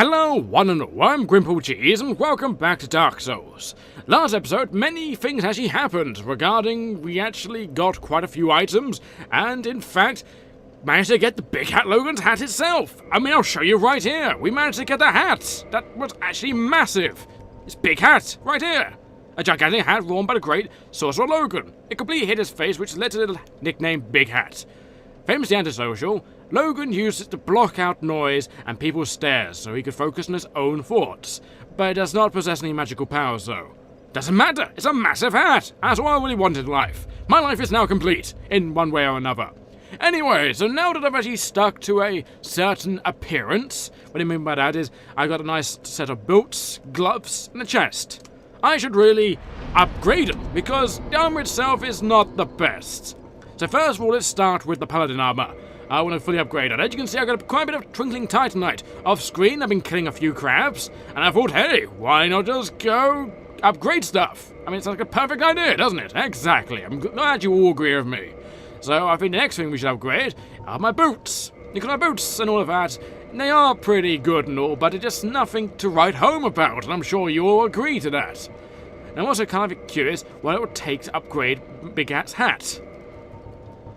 Hello, one and all, I'm GrimpaulCheese, and welcome back to Dark Souls. Last episode, many things actually happened regarding we actually got quite a few items, and in fact, managed to get the Big Hat Logan's hat itself. I mean, I'll show you right here. We managed to get the hat. That was actually massive. It's Big Hat, right here. A gigantic hat worn by the great Sorcerer Logan. It completely hid his face, which led to the nickname Big Hat. Famously antisocial, Logan used it to block out noise and people's stares so he could focus on his own thoughts. But it does not possess any magical powers, though. Doesn't matter, it's a massive hat! That's all I really wanted in life. My life is now complete, in one way or another. Anyway, so now that I've actually stuck to a certain appearance, what I mean by that is I got a nice set of boots, gloves, and a chest. I should really upgrade them, because the armor itself is not the best. So first of all, let's start with the Paladin armor. I want to fully upgrade it. As you can see, I got quite a bit of twinkling titanite. Off screen, I've been killing a few crabs, and I thought, hey, why not just go upgrade stuff? I mean, it sounds like a perfect idea, doesn't it? Exactly. I'm glad you all agree with me. So I think the next thing we should upgrade are my boots. Because my boots and all of that, they are pretty good and all, but it's just nothing to write home about, and I'm sure you all agree to that. And I'm also kind of curious what it would take to upgrade Big Hat's hat.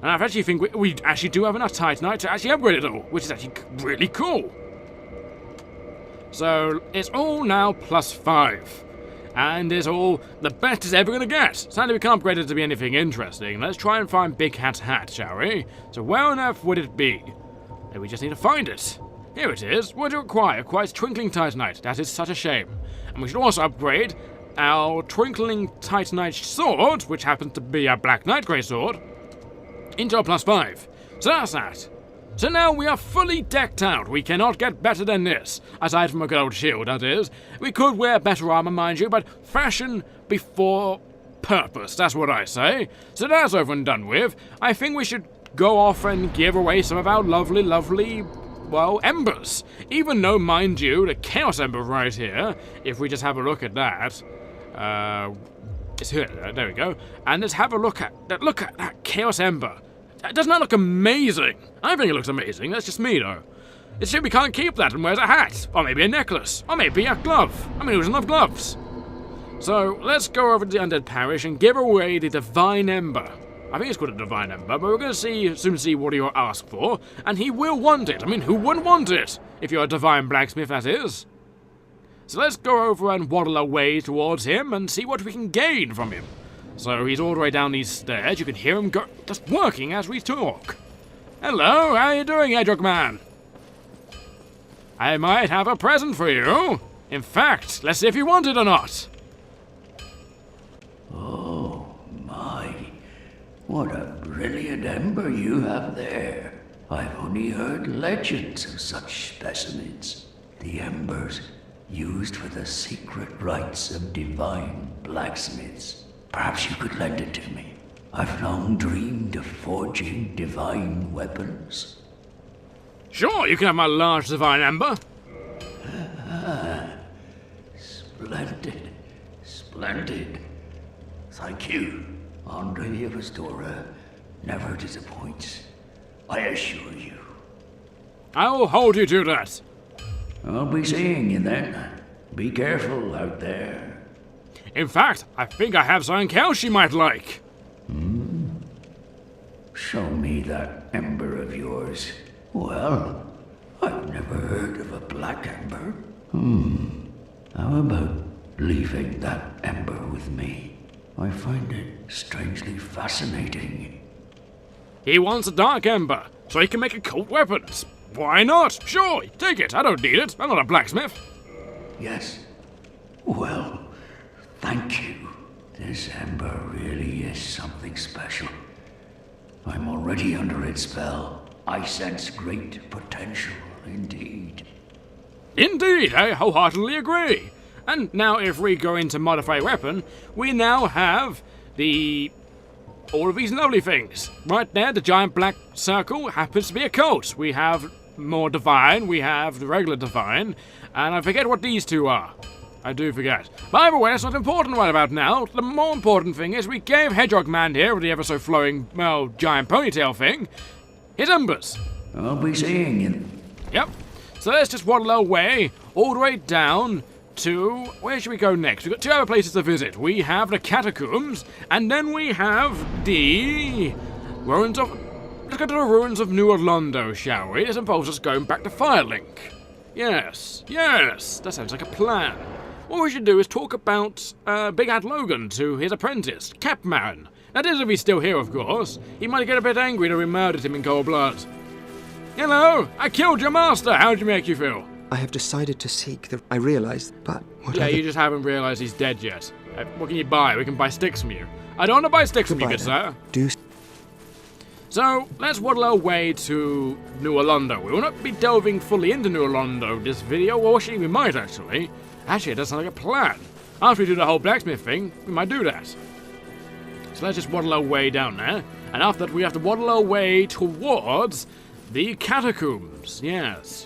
And I actually think we actually do have enough Titanite to actually upgrade it all, which is actually really cool. So it's all now +5. And it's all the best it's ever going to get. Sadly, we can't upgrade it to be anything interesting. Let's try and find Big Hat's hat, shall we? So where on earth would it be? And we just need to find it. Here it is. What do you require? Quite twinkling Titanite. That is such a shame. And we should also upgrade our twinkling Titanite sword, which happens to be a Black Knight Grey sword, into a +5. So that's that. So now we are fully decked out. We cannot get better than this. Aside from a good old shield, that is. We could wear better armor, mind you, but fashion before purpose, that's what I say. So that's over and done with. I think we should go off and give away some of our lovely, well, embers. Even though, mind you, the Chaos Ember right here, if we just have a look at that, it's here, there we go. And let's have a look at that Chaos Ember. Doesn't that look amazing? I think it looks amazing, that's just me though. It's shame we can't keep that and wears a hat, or maybe a necklace, or maybe a glove. I mean, who doesn't love gloves? So, let's go over to the Undead Parish and give away the Divine Ember. I think it's called a Divine Ember, but we're going to soon see what he'll ask for, and he will want it. I mean, who wouldn't want it? If you're a Divine Blacksmith, that is. So let's go over and waddle our way towards him and see what we can gain from him. So he's all the way down these stairs. You can hear him just working as we talk. Hello, how you doing, Hedgehog Man? I might have a present for you. In fact, let's see if you want it or not. Oh, my. What a brilliant ember you have there. I've only heard legends of such specimens. The embers used for the secret rites of divine blacksmiths. Perhaps you could lend it to me. I've long dreamed of forging divine weapons. Sure, you can have my large divine ember. Splendid. Splendid. Thank you. Andre of Astora never disappoints. I assure you. I will hold you to that. I'll be seeing you then. Be careful out there. In fact, I think I have something else you might like. Show me that ember of yours. Well, I've never heard of a black ember. How about leaving that ember with me? I find it strangely fascinating. He wants a dark ember, so he can make occult weapons. Why not? Sure, take it. I don't need it. I'm not a blacksmith. Yes. Well, thank you. This ember really is something special. I'm already under its spell. I sense great potential indeed. Indeed, I wholeheartedly agree. And now if we go into modify weapon, we now have all of these lovely things. Right there, the giant black circle happens to be a cult. We have more divine, we have the regular divine, and I forget what these two are. I do forget. By the way, that's not important right about now. The more important thing is we gave Hedgehog Man here, with the ever so flowing, well, giant ponytail thing, his embers. I'll be seeing you. Yep. So let's just waddle our way all the way down to... Where should we go next? We've got 2 other places to visit. We have the catacombs, and then we have the ruins of... Let's go to the ruins of New Londo, shall we? This involves us going back to Firelink. Yes, that sounds like a plan. What we should do is talk about Big Hat Logan to his apprentice, Capman. That is if he's still here, of course. He might get a bit angry that we murdered him in cold blood. Hello, I killed your master. How did it make you feel? I have decided to seek the... I realized, but... Yeah, you just haven't realized he's dead yet. What can you buy? We can buy sticks from you. I don't want to buy sticks from you, good sir. So, let's waddle our way to New Londo. We will not be delving fully into New Londo this video, or actually we might actually. Actually, it does sound like a plan. After we do the whole blacksmith thing, we might do that. So let's just waddle our way down there, and after that we have to waddle our way towards the catacombs. Yes,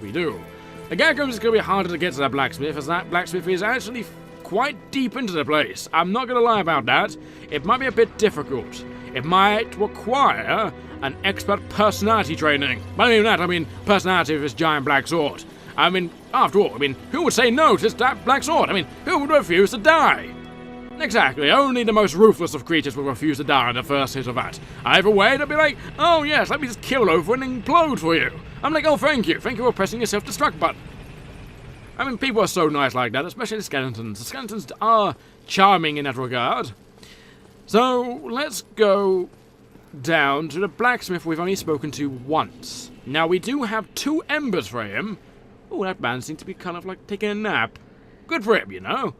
we do. The catacombs is going to be harder to get to that blacksmith, as that blacksmith is actually quite deep into the place. I'm not going to lie about that. It might be a bit difficult. It might require an expert personality training. But I mean that, I mean personality of this giant black sword. I mean, after all, who would say no to that black sword? I mean, who would refuse to die? Exactly, only the most ruthless of creatures will refuse to die on the first hit of that. Either way, they'll be like, oh yes, let me just kill over and implode for you. I'm like, oh thank you for pressing your self-destruct button. I mean, people are so nice like that, especially the skeletons. The skeletons are charming in that regard. So, let's go down to the blacksmith we've only spoken to once. Now, we do have 2 embers for him. Oh, that man seems to be kind of like taking a nap. Good for him, you know.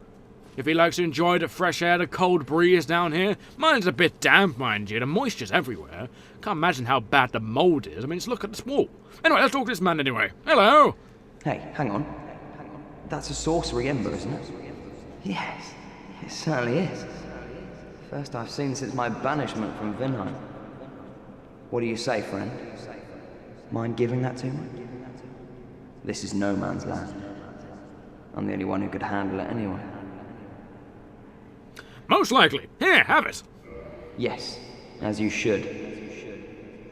If he likes to enjoy the fresh air, the cold breeze down here. Mine's a bit damp, mind you. The moisture's everywhere. Can't imagine how bad the mold is. I mean, just look at this wall. Anyway, let's talk to this man anyway. Hello. Hey, hang on. That's a sorcery ember, isn't it? Yes, it certainly is. First I've seen since my banishment from Vinheim. What do you say, friend? Mind giving that to me? This is no man's land. I'm the only one who could handle it anyway. Most likely. Here, have it. Yes, as you should.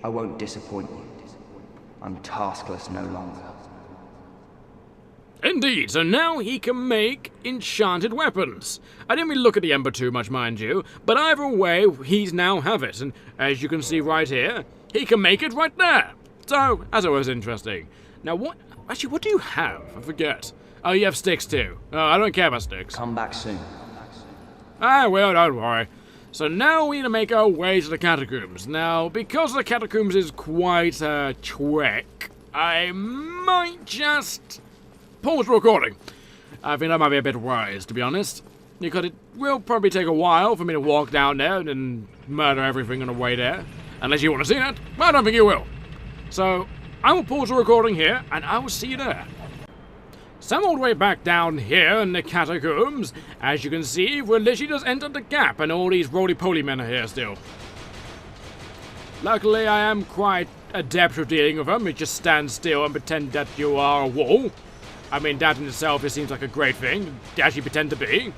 I won't disappoint you. I'm taskless no longer. Indeed, so now he can make enchanted weapons. I didn't really look at the ember too much, mind you, but either way, he's now have it, and as you can see right here, he can make it right there. So, as always, interesting. Now, what do you have? I forget. Oh, you have sticks too. Oh, I don't care about sticks. Come back soon. Ah, well, don't worry. So now we need to make our way to the catacombs. Now, because the catacombs is quite a trek, I might just pause the recording. I think that might be a bit wise, to be honest, because it will probably take a while for me to walk down there and murder everything on the way there. Unless you want to see that, I don't think you will. So, I will pause the recording here, and I will see you there. So I'm all the way back down here in the catacombs. As you can see, we're literally just entered the gap, and all these roly-poly men are here still. Luckily, I am quite adept at dealing with them. You just stand still and pretend that you are a wall. I mean, that in itself, it seems like a great thing to actually pretend to be.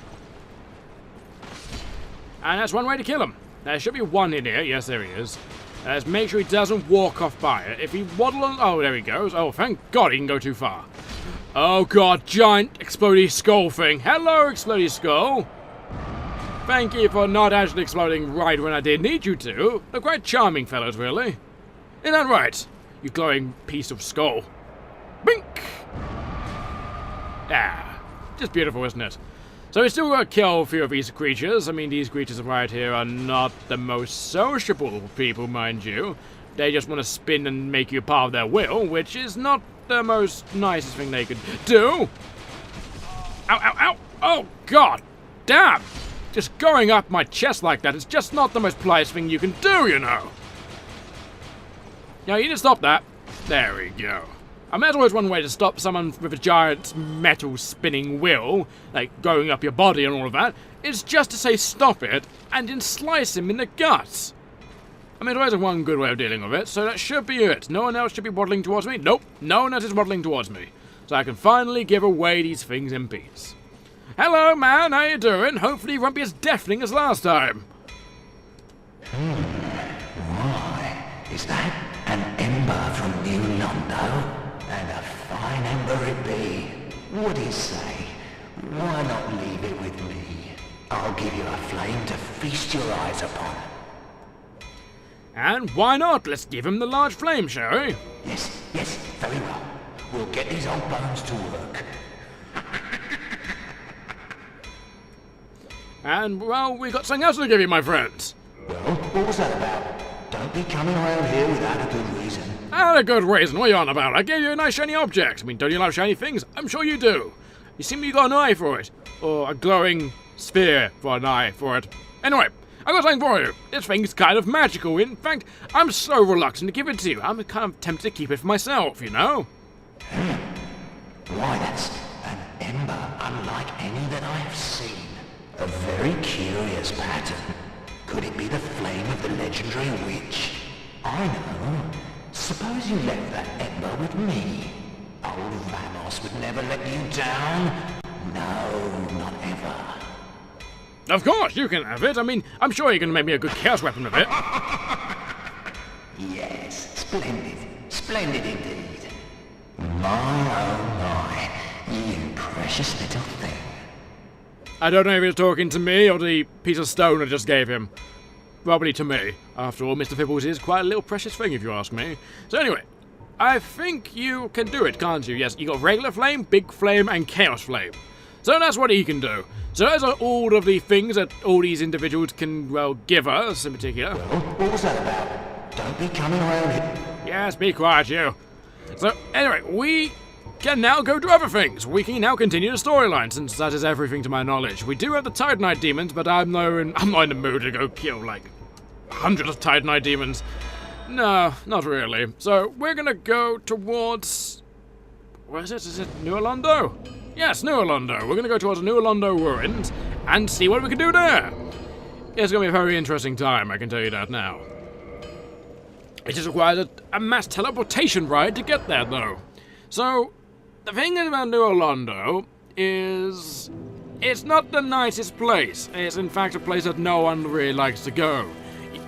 And that's one way to kill him. There should be one in here. Yes, there he is. Let's make sure he doesn't walk off by it. If he waddles on... Oh, there he goes. Oh, thank God he can go too far. Oh, God, giant exploding skull thing. Hello, exploding skull. Thank you for not actually exploding right when I did need you to. They're quite charming fellows, really. Isn't that right, you glowing piece of skull? Bink! Ah, just beautiful, isn't it? So we still gotta kill a few of these creatures. I mean, these creatures right here are not the most sociable people, mind you. They just want to spin and make you part of their will, which is not the most nicest thing they could do. Ow, ow, ow! Oh, God! Damn! Just going up my chest like that is just not the most polite thing you can do, you know. Now, you need to stop that. There we go. I mean, there's always one way to stop someone with a giant metal spinning wheel, like going up your body and all of that, is just to say stop it and then slice him in the guts. I mean, there's always one good way of dealing with it, so that should be it. No one else should be waddling towards me. Nope, no one else is waddling towards me. So I can finally give away these things in peace. Hello, man, how you doing? Hopefully you won't be as deafening as last time. Why, is that an ember from New Londo? And a really? What do you say? Why not leave it with me? I'll give you a flame to feast your eyes upon. And why not? Let's give him the large flame, shall we? Yes, yes, very well. We'll get these old bones to work. And, well, we got something else to give you, my friends. Well, what was that about? Don't be coming around here without a good reason. And a good reason. What are you on about? I gave you a nice shiny object. I mean, don't you love shiny things? I'm sure you do. You seem to got an eye for it. Or a glowing sphere for an eye for it. Anyway, I got something for you. This thing's kind of magical. In fact, I'm so reluctant to give it to you. I'm kind of tempted to keep it for myself, you know? Why, that's an ember unlike any that I have seen. A very curious pattern. Could it be the flame of the legendary witch? I know. Suppose you left that ember with me. Old Vamos would never let you down. No, not ever. Of course, you can have it. I mean, I'm sure you can make me a good chaos weapon with it. Yes, splendid. Splendid indeed. My, oh my. You precious little thing. I don't know if he's talking to me or the piece of stone I just gave him. Probably to me. After all, Mr. Fibbles is quite a little precious thing, if you ask me. So anyway, I think you can do it, can't you? Yes, you got regular flame, big flame, and chaos flame. So that's what he can do. So those are all of the things that all these individuals can, well, give us in particular. Well, what was that about? Don't be coming around here. Yes, be quiet, you. So anyway, we can now go to other things. We can now continue the storyline, since that is everything to my knowledge. We do have the Titanite demons, but I'm not in the mood to go kill, like, hundreds of Titanite demons. No, not really. So, we're gonna go towards... where is it? Is it New Londo? Yes, New Londo. We're gonna go towards New Londo ruins and see what we can do there. It's gonna be a very interesting time, I can tell you that now. It just requires a mass teleportation ride to get there, though. So, the thing about New Londo is... it's not the nicest place. It's in fact a place that no one really likes to go.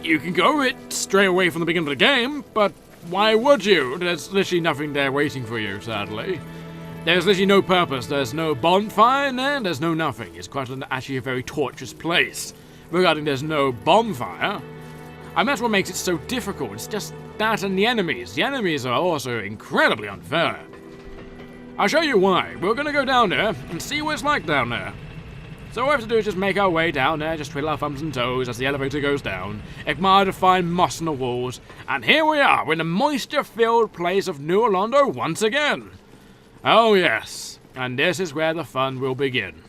You can go it straight away from the beginning of the game, but why would you? There's literally nothing there waiting for you, sadly. There's literally no purpose. There's no bonfire in there, there's no nothing. It's quite actually a very torturous place. Regarding there's no bonfire, I mean, that's what makes it so difficult. It's just that and the enemies. The enemies are also incredibly unfair. I'll show you why. We're gonna go down there and see what it's like down there. So all we have to do is just make our way down there, just twiddle our thumbs and toes as the elevator goes down, admire the fine moss on the walls, and here we are, we're in the moisture-filled place of New Londo once again. Oh yes, and this is where the fun will begin.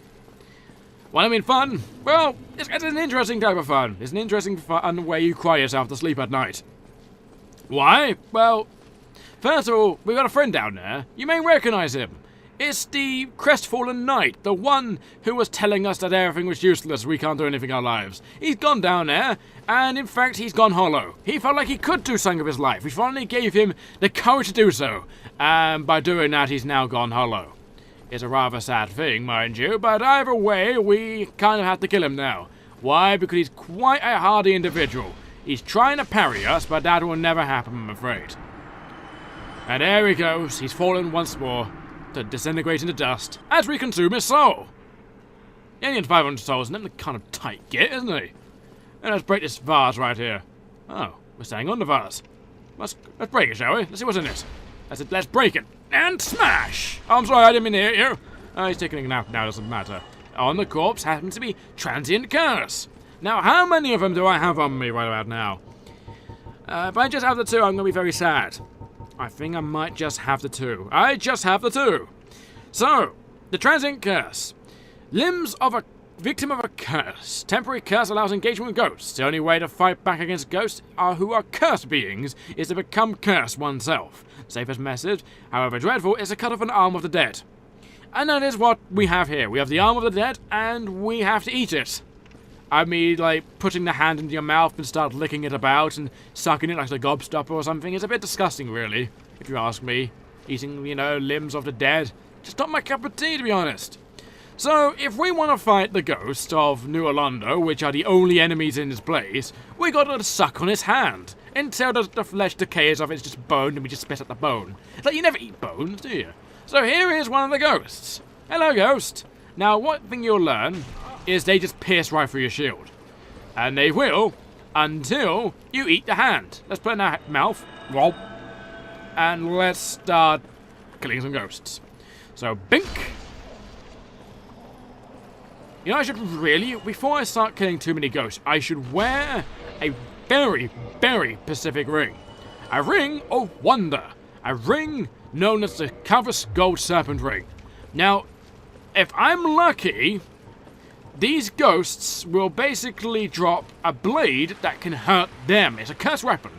Well, I mean fun? Well, it's an interesting type of fun. It's an interesting fun where you cry yourself to sleep at night. Why? Well, first of all, we've got a friend down there. You may recognize him. It's the crestfallen knight, the one who was telling us that everything was useless, we can't do anything in our lives. He's gone down there, and in fact he's gone hollow. He felt like he could do something with his life. We finally gave him the courage to do so, and by doing that he's now gone hollow. It's a rather sad thing, mind you, but either way, we kind of have to kill him now. Why? Because he's quite a hardy individual. He's trying to parry us, but that will never happen, I'm afraid. And there he goes, he's fallen once more, to disintegrate into dust as we consume his soul. He only had 500 souls, and that's kind of tight get, isn't he? And let's break this vase right here. Oh, we're staying on the vase. Let's break it, shall we? Let's see what's in it. That's it, let's break it. And smash! Oh, I'm sorry, I didn't mean to hit you. Oh, he's taking it out now, doesn't matter. On the corpse happens to be transient curse. Now, how many of them do I have on me right about now? If I just have the two, I'm going to be very sad. I think I might just have the two. I just have the two. So, the transient curse. Limbs of a victim of a curse. Temporary curse allows engagement with ghosts. The only way to fight back against ghosts who are cursed beings is to become cursed oneself. The safest method, however dreadful, is to cut off an arm of the dead. And that is what we have here. We have the arm of the dead, and we have to eat it. I mean, like, putting the hand into your mouth and start licking it about and sucking it like a gobstopper or something is a bit disgusting, really, if you ask me. Eating, you know, limbs of the dead. Just not my cup of tea, to be honest. So, if we want to fight the ghosts of New Londo, which are the only enemies in this place, we got to suck on his hand. Until the flesh decays off, it's just bone, and we just spit at the bone. It's like, you never eat bones, do you? So here is one of the ghosts. Hello, ghost. Now, one thing you'll learn is they just pierce right through your shield. And they will until you eat the hand. Let's put it in our mouth. Roll. And let's start killing some ghosts. So, bink. You know, I should really, before I start killing too many ghosts, I should wear a very, very specific ring. A ring of wonder. A ring known as the Cavus Gold Serpent Ring. Now, if I'm lucky, these ghosts will basically drop a blade that can hurt them. It's a cursed weapon.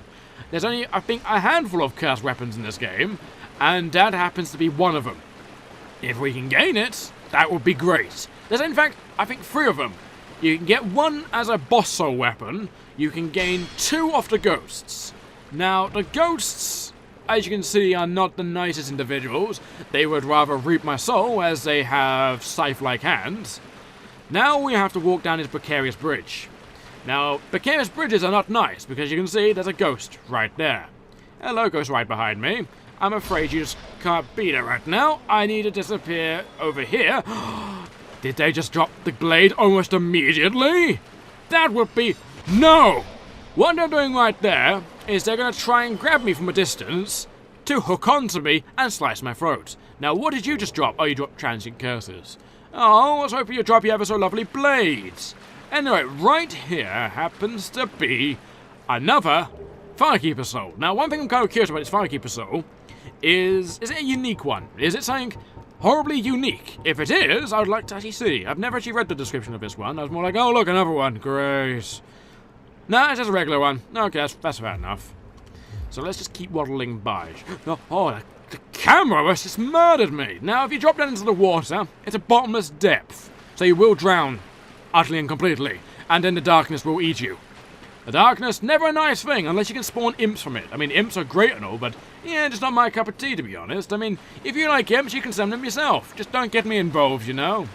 There's only, I think, a handful of cursed weapons in this game, and that happens to be one of them. If we can gain it, that would be great. There's, in fact, I think 3 of them. You can get one as a boss soul weapon. You can gain 2 off the ghosts. Now, the ghosts, as you can see, are not the nicest individuals. They would rather reap my soul, as they have scythe-like hands. Now we have to walk down this precarious bridge. Now, precarious bridges are not nice, because you can see there's a ghost right there. Hello, ghost right behind me. I'm afraid you just can't be there right now. I need to disappear over here. Did they just drop the blade almost immediately? That would be... No! What they're doing right there is they're going to try and grab me from a distance to hook onto me and slice my throat. Now, what did you just drop? Oh, you dropped transient curses. Oh, I was hoping you'd drop your ever so lovely blades. Anyway, right here happens to be another Firekeeper Soul. Now, one thing I'm kind of curious about this Firekeeper Soul is it a unique one? Is it something horribly unique? If it is, I would like to actually see. I've never actually read the description of this one. I was more like, oh, look, another one. Great. No, it's just a regular one. Okay, that's fair enough. So let's just keep waddling by. Oh, the camera has just murdered me. Now, if you drop down into the water, it's a bottomless depth. So you will drown utterly and completely. And then the darkness will eat you. The darkness, never a nice thing, unless you can spawn imps from it. I mean, imps are great and all, but yeah, just not my cup of tea, to be honest. I mean, if you like imps, you can send them yourself. Just don't get me involved, you know?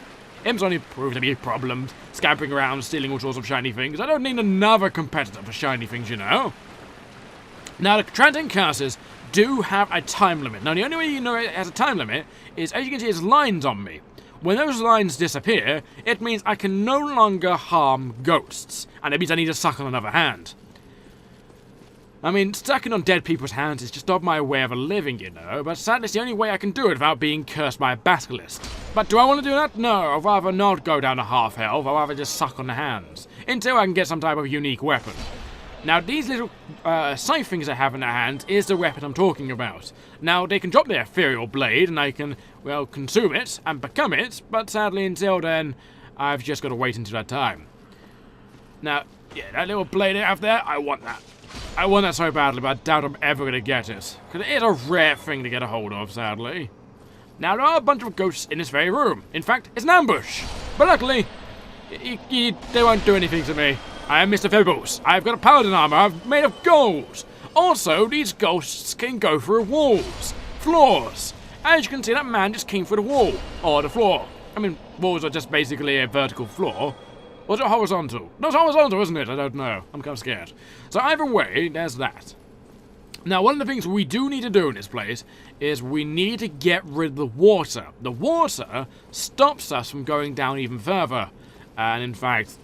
Imps only prove to be problems, scampering around, stealing all sorts of shiny things. I don't need another competitor for shiny things, you know? Now, the transient curses do have a time limit. Now, the only way you know it has a time limit is, as you can see, there's lines on me. When those lines disappear, it means I can no longer harm ghosts. And it means I need to suck on another hand. I mean, sucking on dead people's hands is just not my way of living, you know. But sadly, it's the only way I can do it without being cursed by a basilisk. But do I want to do that? No, I'd rather not go down to half health. I'd rather just suck on the hands. Until I can get some type of unique weapon. Now, these little scythe things I have in their hands is the weapon I'm talking about. Now, they can drop their ethereal blade, and I can, well, consume it and become it, but sadly, until then, I've just got to wait until that time. Now, yeah, that little blade I have there, I want that. I want that so badly, but I doubt I'm ever going to get it. Because it is a rare thing to get a hold of, sadly. Now, there are a bunch of ghosts in this very room. In fact, it's an ambush. But luckily, they won't do anything to me. I am Mr. Fibbles. I've got a paladin armor. I'm made of gold. Also, these ghosts can go through walls, floors. As you can see, that man just came through the wall, or the floor. I mean, walls are just basically a vertical floor. Or is it horizontal? No, it's horizontal, isn't it? I don't know. I'm kind of scared. So either way, there's that. Now, one of the things we do need to do in this place is we need to get rid of the water. The water stops us from going down even further. And in fact,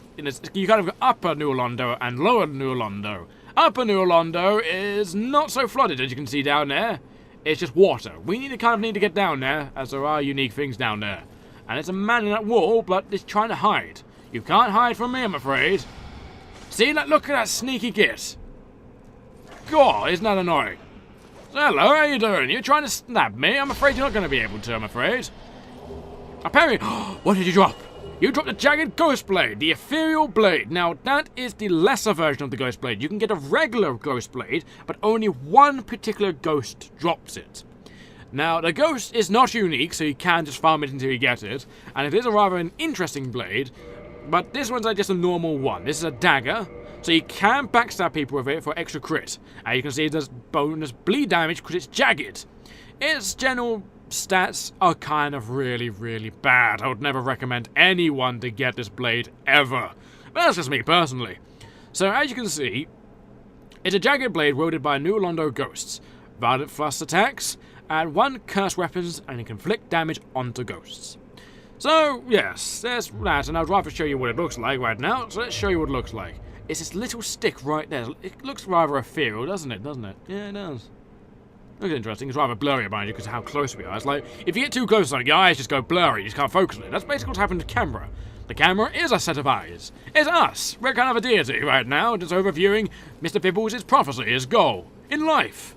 you kind of go upper New Londo and lower New Londo. Upper New Londo is not so flooded, as you can see down there. It's just water. We need to get down there, as there are unique things down there. And there's a man in that wall, but he's trying to hide. You can't hide from me, I'm afraid. See, look at that sneaky git. God, isn't that annoying? So, hello, how you doing? You're trying to stab me? I'm afraid you're not going to be able to, I'm afraid. Apparently, what did you drop? You dropped a jagged ghost blade, the ethereal blade. Now, that is the lesser version of the ghost blade. You can get a regular ghost blade, but only one particular ghost drops it. Now, the ghost is not unique, so you can just farm it until you get it, and it is a rather an interesting blade, but this one's just a normal one. This is a dagger, so you can backstab people with it for extra crit. And you can see it does bonus bleed damage because it's jagged. Its general stats are kind of really, really bad. I would never recommend anyone to get this blade ever. But that's just me personally. So as you can see, it's a jagged blade wielded by New Londo ghosts. Violent thrust attacks, and 1 curse weapons and can inflict damage onto ghosts. So, yes, there's that, and I'd rather show you what it looks like right now, so let's show you what it looks like. It's this little stick right there. It looks rather ethereal, doesn't it? Yeah, it does. Looks interesting. It's rather blurry, mind you, because of how close we are. It's like, if you get too close to something, your eyes just go blurry. You just can't focus on it. That's basically what's happened to the camera. The camera is a set of eyes. It's us. We're kind of a deity right now, just overviewing Mr. Fibbles' prophecy, his goal in life.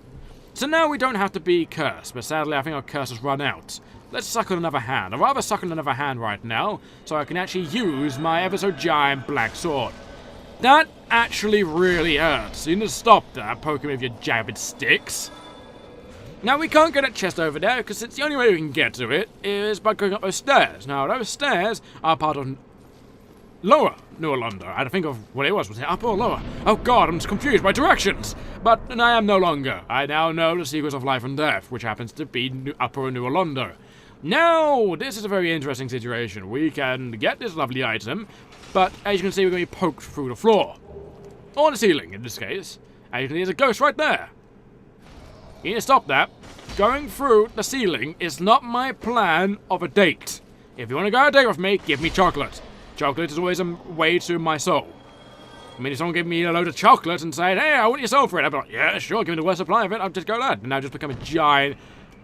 So now we don't have to be cursed, but sadly I think our curse has run out. Let's suck on another hand. I'd rather suck on another hand right now, so I can actually use my ever so giant black sword. That actually really hurts. You need to stop that, poking me with your jagged sticks. Now, we can't get that chest over there, because it's the only way we can get to it is by going up those stairs. Now, those stairs are part of lower New Londo. I had to think of what it was. Was it upper or lower? Oh god, I'm just confused by directions. But I am no longer. I now know the secrets of life and death, which happens to be upper New Londo. Now, this is a very interesting situation. We can get this lovely item, but as you can see, we're going to be poked through the floor. Or the ceiling, in this case. As you can see, there's a ghost right there. You need to stop that. Going through the ceiling is not my plan of a date. If you want to go on a date with me, give me chocolate. Chocolate is always a way to my soul. I mean, if someone gave me a load of chocolate and said, hey, I want your soul for it, I'd be like, yeah, sure, give me the worst supply of it, I'll just go that. And now just become a giant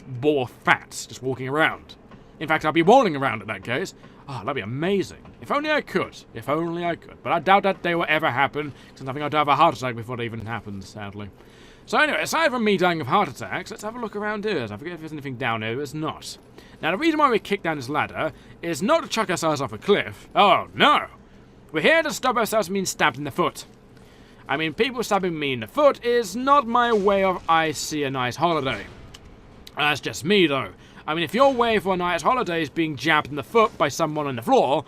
ball of fat, just walking around. In fact, I'll be rolling around in that case. Oh, that'd be amazing. If only I could. If only I could. But I doubt that day will ever happen, because I think I'd have a heart attack before it even happens, sadly. So anyway, aside from me dying of heart attacks, let's have a look around here. I forget if there's anything down here. There's not. Now, the reason why we kicked down this ladder is not to chuck ourselves off a cliff. Oh, no. We're here to stop ourselves from being stabbed in the foot. I mean, people stabbing me in the foot is not my way of I see a nice holiday. That's just me, though. I mean, if your way for a nice holiday is being jabbed in the foot by someone on the floor,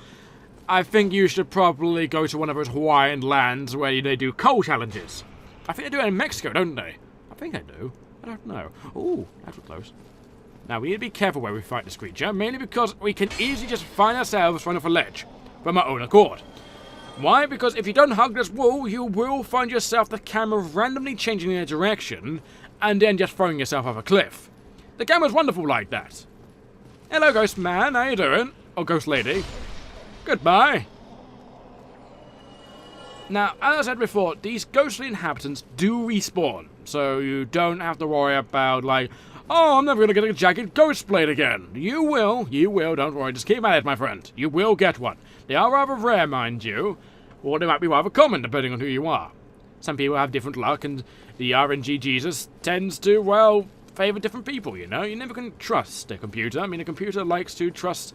I think you should probably go to one of those Hawaiian lands where they do coal challenges. I think they do it in Mexico, don't they? I think they do. I don't know. Ooh, that was close. Now, we need to be careful where we fight this creature, mainly because we can easily just find ourselves thrown off a ledge from our own accord. Why? Because if you don't hug this wall, you will find yourself the camera randomly changing their direction and then just throwing yourself off a cliff. The camera's wonderful like that. Hello, ghost man. How you doing? Or ghost lady. Goodbye. Now, as I said before, these ghostly inhabitants do respawn, so you don't have to worry about, like, oh, I'm never going to get a jagged ghost blade again. You will, don't worry, just keep at it, my friend. You will get one. They are rather rare, mind you, or they might be rather common, depending on who you are. Some people have different luck, and the RNG Jesus tends to, well, favor different people, you know? You never can trust a computer. I mean, a computer likes to trust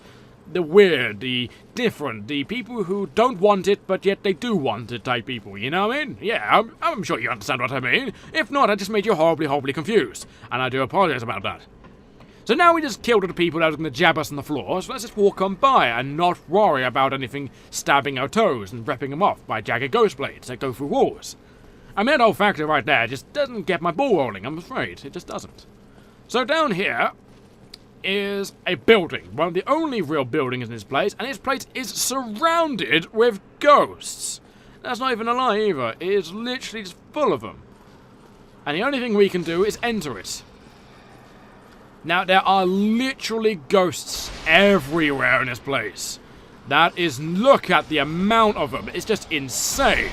the weird, the different, the people who don't want it, but yet they do want it type people, you know what I mean? Yeah, I'm sure you understand what I mean. If not, I just made you horribly, horribly confused, and I do apologize about that. So now we just killed the people that are going to jab us on the floor, so let's just walk on by and not worry about anything stabbing our toes and ripping them off by jagged ghost blades that go through walls. I mean, that old factor right there just doesn't get my ball rolling, I'm afraid. It just doesn't. So down here is a building, one of the only real buildings in this place, and this place is surrounded with ghosts. That's not even a lie either, it is literally just full of them. And the only thing we can do is enter it. Now, there are literally ghosts everywhere in this place. That is, look at the amount of them, it's just insane.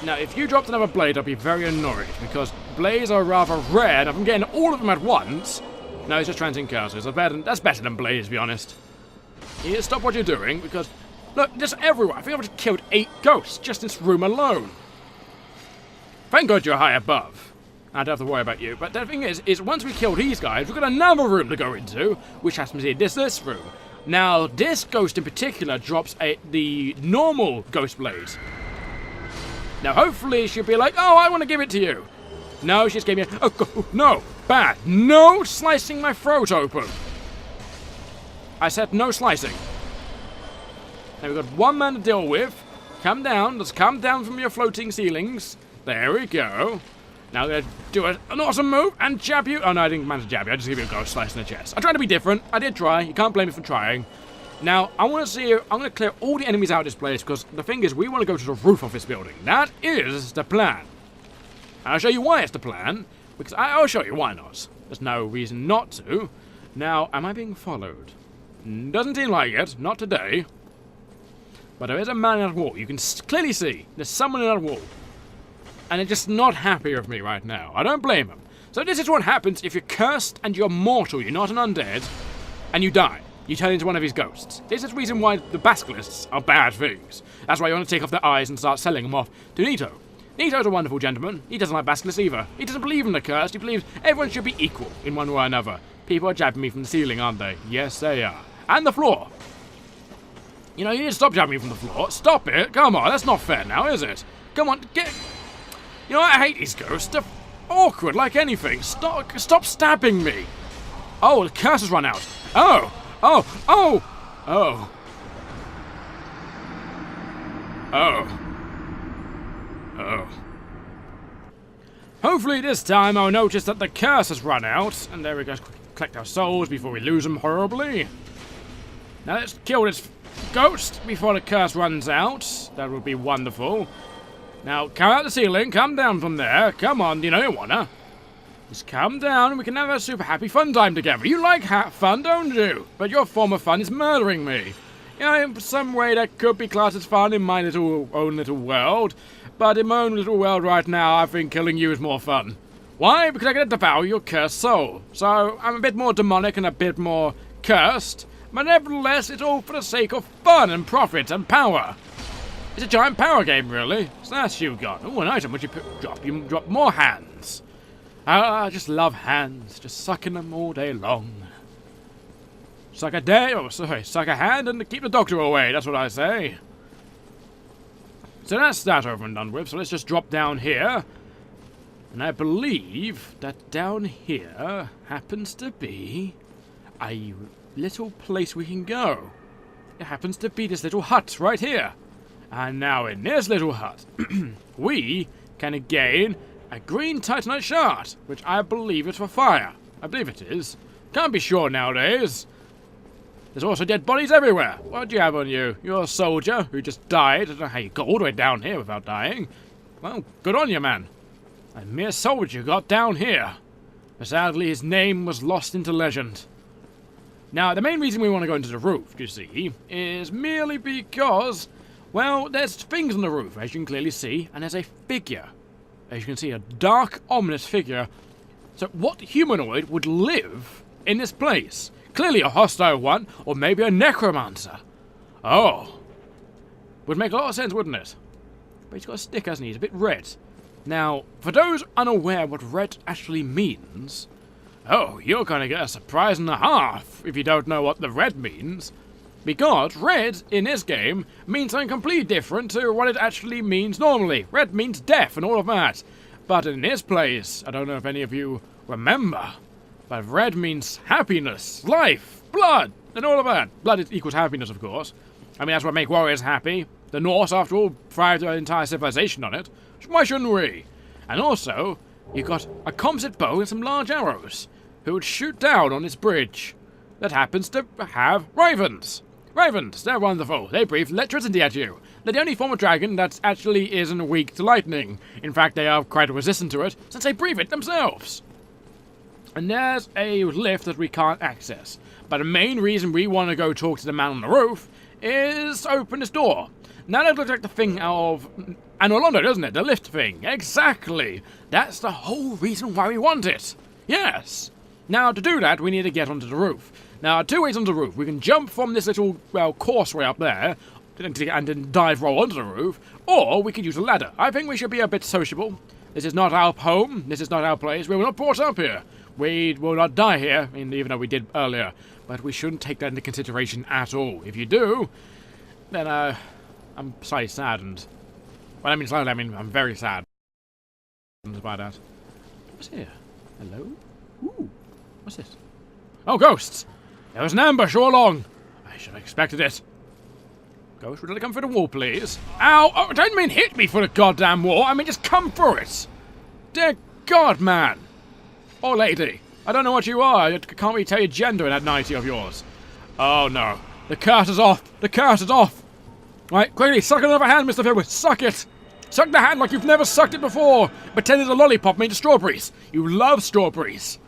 Now, if you dropped another blade, I'd be very annoyed, because blades are rather rare, and if I'm getting all of them at once... No, it's just transient curses. That's better than blades, to be honest. You need to stop what you're doing, because... Look, just everywhere. I think I've just killed 8 ghosts, just in this room alone. Thank God you're high above. I don't have to worry about you. But the thing is once we kill these guys, we've got another room to go into, which happens to be this room. Now, this ghost in particular drops the normal ghost blade. Now, hopefully, she'll be like, oh, I want to give it to you. No, she just gave me a... Oh, no. Bad. No slicing my throat open. I said no slicing. Now, we've got one man to deal with. Come down. Let's come down from your floating ceilings. There we go. Now, I'm going to do an awesome move and jab you. Oh, no, I didn't manage to jab you. I just gave you a ghost slice in the chest. I tried to be different. I did try. You can't blame me for trying. Now, I want to see... I'm going to clear all the enemies out of this place, because the thing is, we want to go to the roof of this building. That is the plan. And I'll show you why it's the plan, Because I'll show you, why not? There's no reason not to. Now, am I being followed? Doesn't seem like it, not today. But there is a man in that wall, you can clearly see. There's someone in that wall. And they're just not happy with me right now. I don't blame them. So this is what happens if you're cursed and you're mortal, you're not an undead, and you die. You turn into one of his ghosts. This is the reason why the basilisks are bad things. That's why you want to take off their eyes and start selling them off to Nito. Nito's a wonderful gentleman. He doesn't like basilisks either. He doesn't believe in the curse. He believes everyone should be equal in one way or another. People are jabbing me from the ceiling, aren't they? Yes, they are. And the floor. You know, you need to stop jabbing me from the floor. Stop it. Come on, that's not fair now, is it? Come on, get... You know, I hate these ghosts. They're awkward like anything. Stop stabbing me. Oh, the curse has run out. Oh. Oh, oh, oh, oh, oh. Hopefully this time I'll notice that the curse has run out. And there we go, collect our souls before we lose them horribly. Now let's kill this ghost before the curse runs out. That would be wonderful. Now come out the ceiling, come down from there. Come on, you know you wanna. Just come down and we can have a super happy fun time together. You like fun, don't you? But your form of fun is murdering me. You know, in some way that could be classed as fun in my own little world. But in my own little world right now, I think killing you is more fun. Why? Because I get to devour your cursed soul. So I'm a bit more demonic and a bit more cursed. But nevertheless, it's all for the sake of fun and profit and power. It's a giant power game, really. So that's you got. Oh, an item which you drop. You drop more hands. I just love hands, just sucking them all day long. Suck a hand and keep the doctor away, that's what I say. So that's that over and done with, so let's just drop down here. And I believe that down here happens to be a little place we can go. It happens to be this little hut right here. And now in this little hut, we can gain a green titanite shard, which I believe is for fire. I believe it is. Can't be sure nowadays. There's also dead bodies everywhere. What do you have on you? You're a soldier who just died. I don't know how you got all the way down here without dying. Well, good on you, man. A mere soldier got down here. But sadly, his name was lost into legend. Now, the main reason we want to go into the roof, you see, is merely because, well, there's things on the roof, as you can clearly see, and there's a figure. As you can see, a dark, ominous figure. So what humanoid would live in this place? Clearly a hostile one, or maybe a necromancer. Oh. Would make a lot of sense, wouldn't it? But he's got a stick, hasn't he? He's a bit red. Now, for those unaware what red actually means, oh, you're going to get a surprise and a half if you don't know what the red means. Because red, in this game, means something completely different to what it actually means normally. Red means death and all of that. But in this place, I don't know if any of you remember, but red means happiness, life, blood, and all of that. Blood equals happiness, of course. I mean, that's what makes warriors happy. The Norse, after all, thrived an entire civilization on it. Why shouldn't we? And also, you've got a composite bow and some large arrows, who would shoot down on this bridge that happens to have ravens. Ravens, they're wonderful. They breathe electricity at you. They're the only form of dragon that actually isn't weak to lightning. In fact, they are quite resistant to it, since they breathe it themselves. And there's a lift that we can't access. But the main reason we want to go talk to the man on the roof is to open this door. Now that looks like the thing of Londo, doesn't it? The lift thing. Exactly. That's the whole reason why we want it. Yes. Now, to do that, we need to get onto the roof. Now, two ways onto the roof. We can jump from this little, well, causeway up there and then dive roll onto the roof, or we could use a ladder. I think we should be a bit sociable. This is not our home. This is not our place. We were not brought up here. We will not die here, even though we did earlier. But we shouldn't take that into consideration at all. If you do, then, I'm slightly saddened. Well, I mean, slightly, I'm very sad about that. What's here? Hello? Ooh, what's this? Oh, ghosts! There was an ambush all along. I should have expected it. Ghost, would you come for the wall, please? Ow! Oh, don't mean hit me for the goddamn wall. I mean, just come for it. Dear God, man. Or lady. I don't know what you are. I can't really tell your gender in that 90 of yours. Oh, no. The curse is off. The curse is off. Right, quickly, suck another hand, Mr. Philwood. Suck it. Suck the hand like you've never sucked it before. Pretend it's a lollipop made of strawberries. You love strawberries.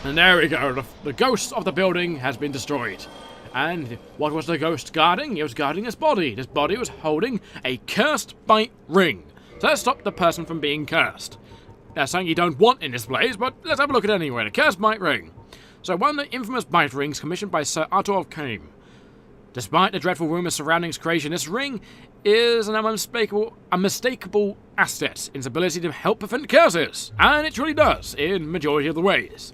And there we go. The ghost of the building has been destroyed. And what was the ghost guarding? It was guarding his body. This body was holding a cursed bite ring. So let's stop the person from being cursed. That's something you don't want in this place, but let's have a look at it anyway. The cursed bite ring. So one of the infamous bite rings commissioned by Sir Arthur of Came. Despite the dreadful rumours surrounding its creation, this ring is an unmistakable asset in its ability to help prevent curses. And it truly does, in majority of the ways.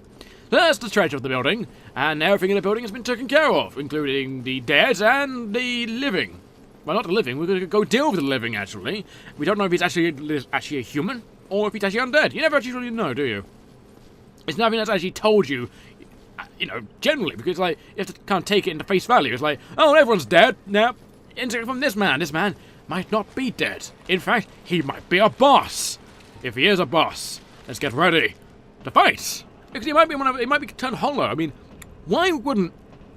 There's the treasure of the building, and everything in the building has been taken care of, including the dead and the living. Well, not the living, we're going to go deal with the living, actually. We don't know if he's actually a human, or if he's actually undead. You never actually really know, do you? It's nothing that's actually told you, you know, generally, because, like, you have to kind of take it into face value. It's like, oh, everyone's dead. Now, insect from this man. This man might not be dead. In fact, he might be a boss. If he is a boss, let's get ready to fight. Because he might be turned hollow. I mean, why wouldn't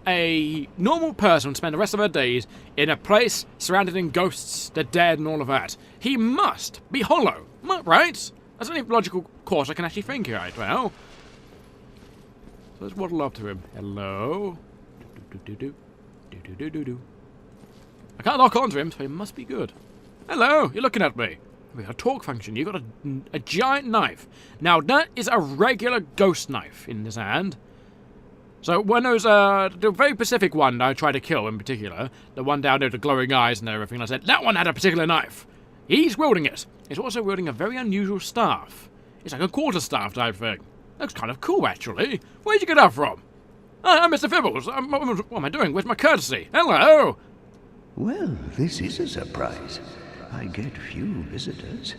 a normal person spend the rest of their days in a place surrounded in ghosts, the dead, and all of that? He must be hollow, right? That's the only logical course I can actually think right now. So let's waddle up to him. Hello. I can't lock onto him, so he must be good. Hello, you're looking at me. We got a talk function. You've got a giant knife. Now, that is a regular ghost knife in his hand. So, when there was the very specific one that I tried to kill in particular, the one down there with the glowing eyes and everything, I said, that one had a particular knife. He's wielding it. He's also wielding a very unusual staff. It's like a quarterstaff type thing. Looks kind of cool, actually. Where'd you get that from? I'm Mr. Fibbles. What am I doing? Where's my courtesy? Hello! Well, this is a surprise. I get few visitors,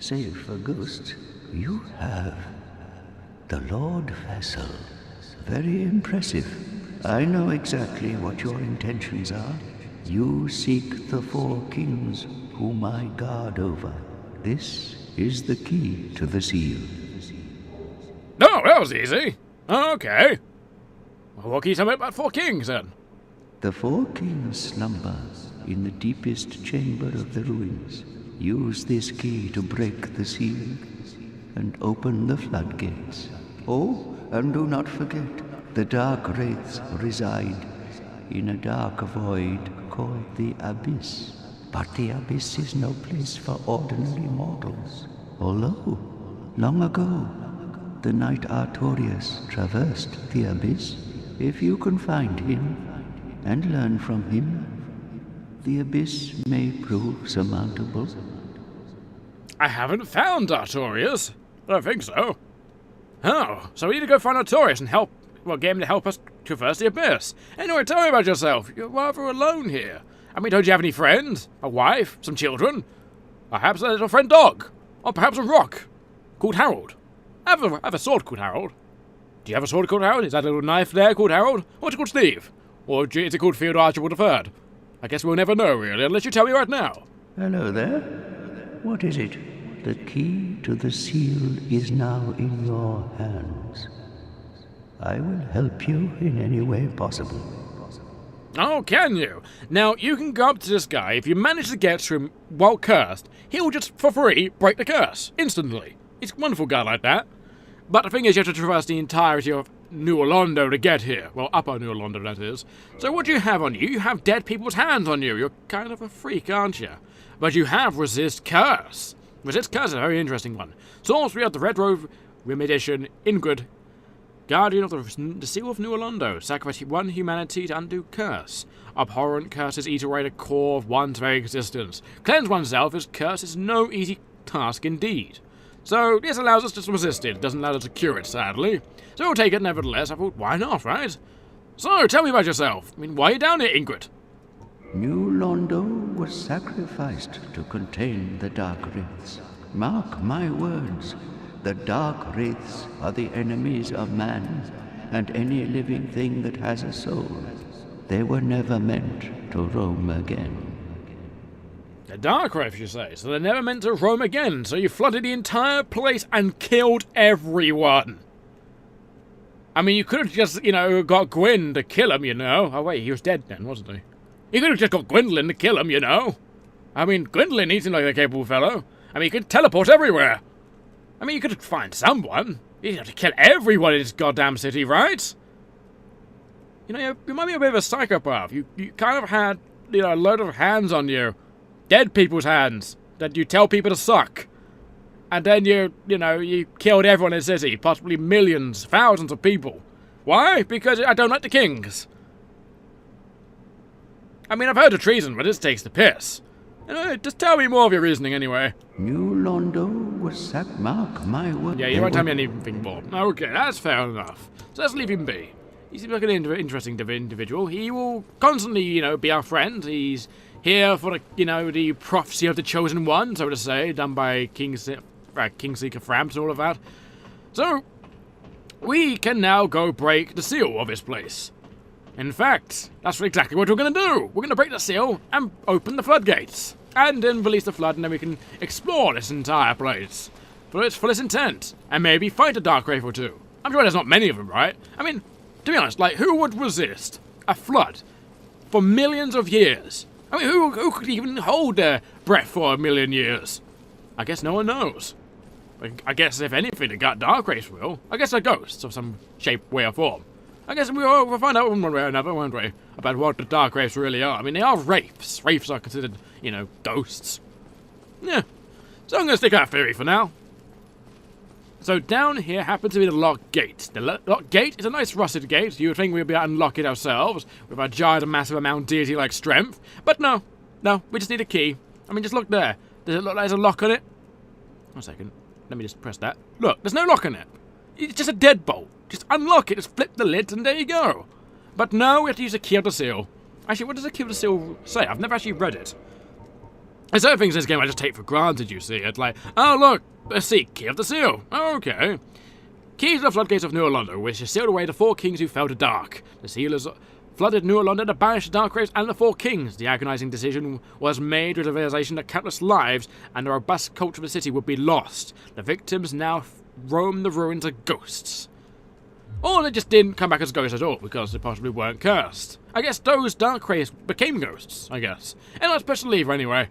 save for ghosts. You have the Lord Vessel. Very impressive. I know exactly what your intentions are. You seek the 4 kings whom I guard over. This is the key to the seal. Oh, that was easy. Okay. Well, what can you tell me about 4 kings, then? The 4 kings slumber in the deepest chamber of the ruins. Use this key to break the seal and open the floodgates. Oh, and do not forget, the dark wraiths reside in a dark void called the Abyss. But the Abyss is no place for ordinary mortals. Although, long ago, the knight Artorius traversed the Abyss. If you can find him and learn from him, the Abyss may prove surmountable. I haven't found Artorius. I don't think so. Oh, so we need to go find Artorius and get him to help us traverse the Abyss. Anyway, tell me about yourself. You're rather alone here. I mean, don't you have any friends? A wife? Some children? Perhaps a little friend dog? Or perhaps a rock called Harold? I have a sword called Harold. Do you have a sword called Harold? Is that a little knife there called Harold? What's it called Steve? Or is it called Field Archibald III? I guess we'll never know, really, unless you tell me right now. Hello there. What is it? The key to the seal is now in your hands. I will help you in any way possible. Oh, can you? Now, you can go up to this guy. If you manage to get to him while cursed, he'll just, for free, break the curse. Instantly. He's a wonderful guy like that. But the thing is, you have to traverse the entirety of New Londo to get here. Well, Upper New Londo, that is. So what do you have on you? You have dead people's hands on you. You're kind of a freak, aren't you? But you have Resist Curse. Resist Curse is a very interesting one. Sorcery of the Red Robe Remediation, Ingrid, Guardian of the Seal of New Londo. Sacrifice 1 humanity to undo curse. Abhorrent curses eat away the core of one's very existence. Cleanse oneself as curse is no easy task indeed. So, this allows us to resist it. It doesn't allow us to cure it, sadly. So we'll take it nevertheless. I thought, why not, right? So, tell me about yourself. I mean, why are you down here, Ingrid? New Londo was sacrificed to contain the Dark Wraiths. Mark my words. The Dark Wraiths are the enemies of man and any living thing that has a soul. They were never meant to roam again. The Dark Wraiths, you say? So they're never meant to roam again, so you flooded the entire place and killed everyone. I mean, you could have just, got Gwyn to kill him, Oh, wait, he was dead then, wasn't he? You could have just got Gwendolyn to kill him, I mean, Gwendolyn, he seemed like a capable fellow. I mean, he could teleport everywhere. I mean, you could find someone. You didn't have to kill everyone in this goddamn city, right? You know, you might be a bit of a psychopath. You kind of had, you know, a load of hands on you. Dead people's hands that you tell people to suck. And then you killed everyone in the city. Possibly millions, thousands of people. Why? Because I don't like the kings. I mean, I've heard of treason, but this takes the piss. You know, just tell me more of your reasoning anyway. New Londo was that mark my word. Yeah, you won't tell me anything more. Okay, that's fair enough. So let's leave him be. He seems like an interesting individual. He will constantly, you know, be our friend. He's here for, the prophecy of the chosen one, so to say, done by Kingseeker Framps and all of that. So, we can now go break the seal of this place. In fact, that's exactly what we're going to do. We're going to break the seal and open the floodgates. And then release the flood, and then we can explore this entire place for its fullest intent. And maybe fight a dark wraith or two. I'm sure there's not many of them, right? I mean, to be honest, like, who would resist a flood for millions of years? I mean, who could even hold their breath for a million years? I guess no one knows. I guess, if anything, the dark wraiths will. I guess they're ghosts of some shape, way, or form. I guess we'll find out one way or another, won't we? About what the dark wraiths really are. I mean, they are wraiths. Wraiths are considered, ghosts. Yeah. So I'm going to stick out theory for now. So down here happens to be the locked gate. The locked gate is a nice rusted gate. You would think we'd be able to unlock it ourselves with our giant and massive amount deity-like strength. But no. No, we just need a key. I mean, just look there. Does it look like there's a lock on it? 1 second. Let me just press that. Look, there's no lock on it. It's just a deadbolt. Just unlock it, just flip the lid, and there you go. But no, we have to use a key of the seal. Actually, what does a key of the seal say? I've never actually read it. There's certain things in this game I just take for granted, you see. It's like, oh look, let's see, key of the seal. Oh, okay. Key to the floodgates of New Londo, which has sealed away the 4 kings who fell to dark. The seal has flooded New Londo to banish the dark wraiths and the 4 kings. The agonizing decision was made with the realization that countless lives and the robust culture of the city would be lost. The victims now roam the ruins as ghosts. Or they just didn't come back as ghosts at all, because they possibly weren't cursed. I guess those dark wraiths became ghosts, I guess. And let's press the lever anyway.